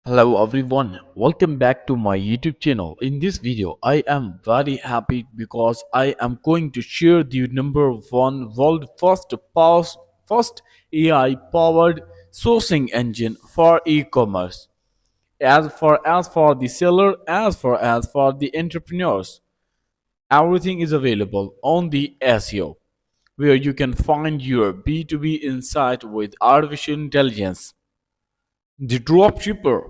Hello everyone, welcome back to my YouTube channel. In this video, I am very happy because I am going to share the number one world first AI powered sourcing engine for e-commerce. As for the seller, as for the entrepreneurs, everything is available on the SEO, where you can find your B2B insight with artificial intelligence. The dropshipper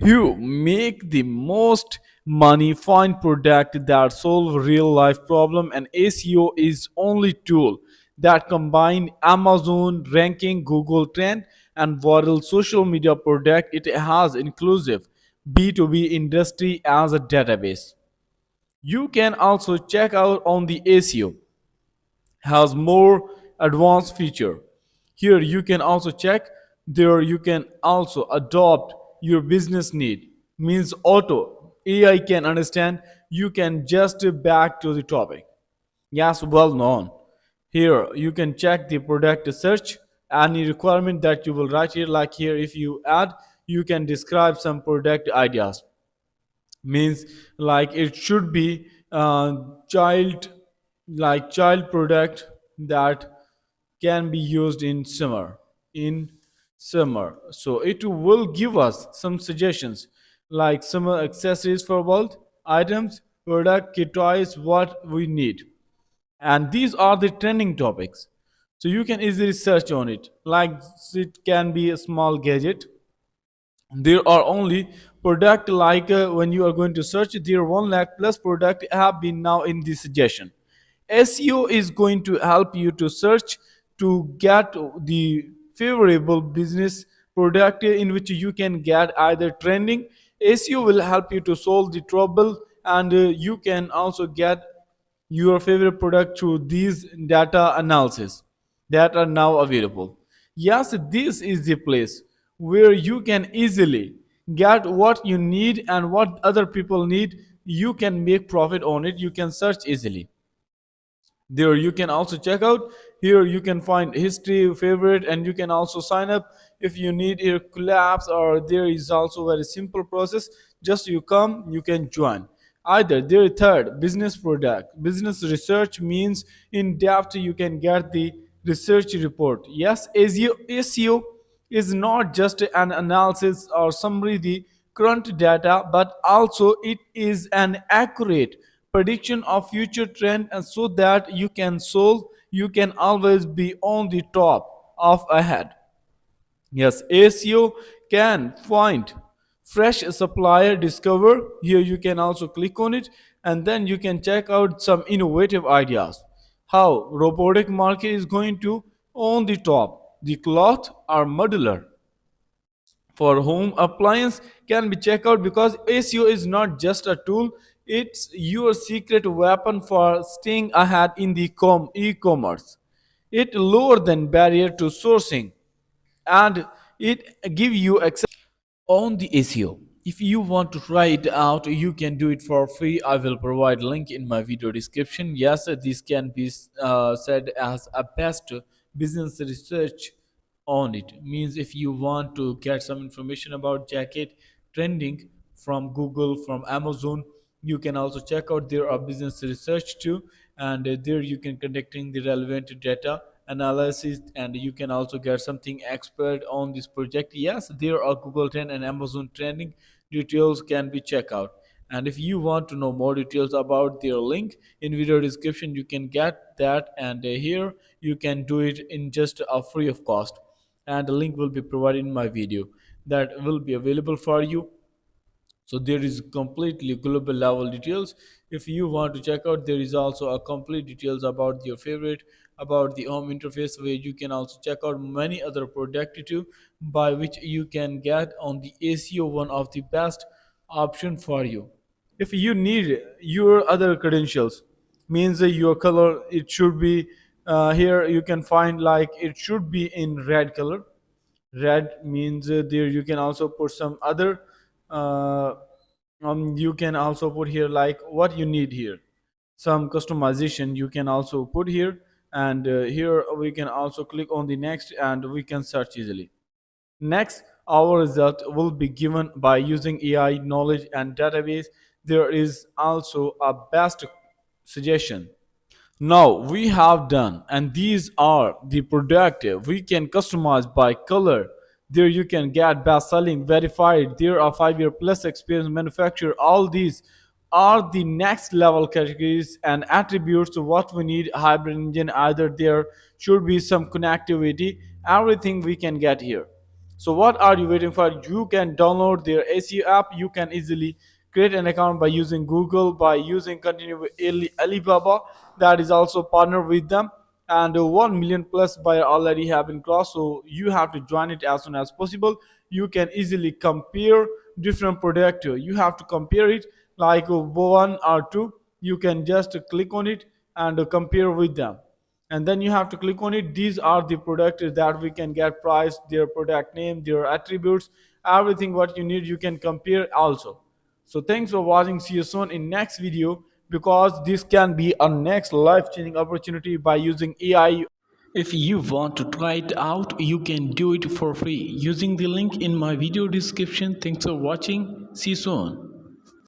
who make the most money find product that solve real life problem, and SEO is only tool that combine Amazon ranking, Google trend, and viral social media product. It has inclusive B2B industry as a database. You can also check out on the SEO has more advanced feature. Here you can also check. There you can also adopt your business need, means auto AI can understand. You can just back to the topic. Yes, well known. Here you can check the product search, any requirement that you will write here, like here if you add, you can describe some product ideas, means like it should be child, like child product that can be used in summer. So it will give us some suggestions like summer accessories for both items, product, kit, toys, what we need. And these are the trending topics, so you can easily search on it. Like it can be a small gadget. There are only product, like when you are going to search, there 1 lakh plus product have been now in the suggestion. SEO is going to help you to search to get the favorable business product in which you can get either trending. SEO will help you to solve the trouble, and you can also get your favorite product through these data analysis that are now available. Yes, this is the place where you can easily get what you need and what other people need. You can make profit on it. You can search easily. There you can also check out. Here you can find history, favorite, and you can also sign up if you need your collabs. Or there is also very simple process. Just you come, you can join. Either there third business product, business research, means in depth you can get the research report. Yes, SEO is not just an analysis or summary the current data, but also it is an accurate prediction of future trend, and so that you can solve, you can always be on the top of ahead. Yes, ASEO can find fresh supplier discover. Here you can also click on it, and then you can check out some innovative ideas. How robotic market is going to on the top. The cloth are modular for home appliance can be checked out, because SEO is not just a tool, it's your secret weapon for staying ahead in the e-commerce. It lower than barrier to sourcing, and it give you access on the SEO. If you want to try it out, you can do it for free. I will provide link in my video description. Yes, this can be said as a best business research on it. Means if you want to get some information about jacket trending from Google, from Amazon, you can also check out there are business research too, and there you can conducting the relevant data analysis, and you can also get something expert on this project. Yes, there are Google trend and Amazon trending details can be checked out. And if you want to know more details about their link in video description, you can get that, and here you can do it in just a free of cost, and the link will be provided in my video that will be available for you. So there is completely global level details. If you want to check out, there is also a complete details about your favorite, about the home interface, where you can also check out many other product too, by which you can get on the ACO one of the best option for you. If you need your other credentials, means your color, it should be here you can find, like it should be in red color. Red means there you can also put some other uh, you can also put here like what you need here, some customization you can also put here. And here we can also click on the next, and we can search easily. Next, our result will be given by using AI knowledge and database. There is also a best suggestion. Now we have done, and these are the productive. We can customize by color. There you can get best selling verified. There are 5 year plus experience manufacturer. All these are the next level categories and attributes to what we need hybrid engine. Either there should be some connectivity, everything we can get here. So what are you waiting for? You can download their ACO app. You can easily create an account by using Google, by using continue with Alibaba, that is also partner with them. And 1 million plus buyer already have been crossed. So you have to join it as soon as possible. You can easily compare different product. You have to compare it like one or two. You can just click on it and compare with them, and then you have to click on it. These are the products that we can get price, their product name, their attributes, everything what you need you can compare also. So thanks for watching. See you soon in next video, because this can be a next life changing opportunity by using AI. If you want to try it out, you can do it for free using the link in my video description. Thanks for watching. See you soon.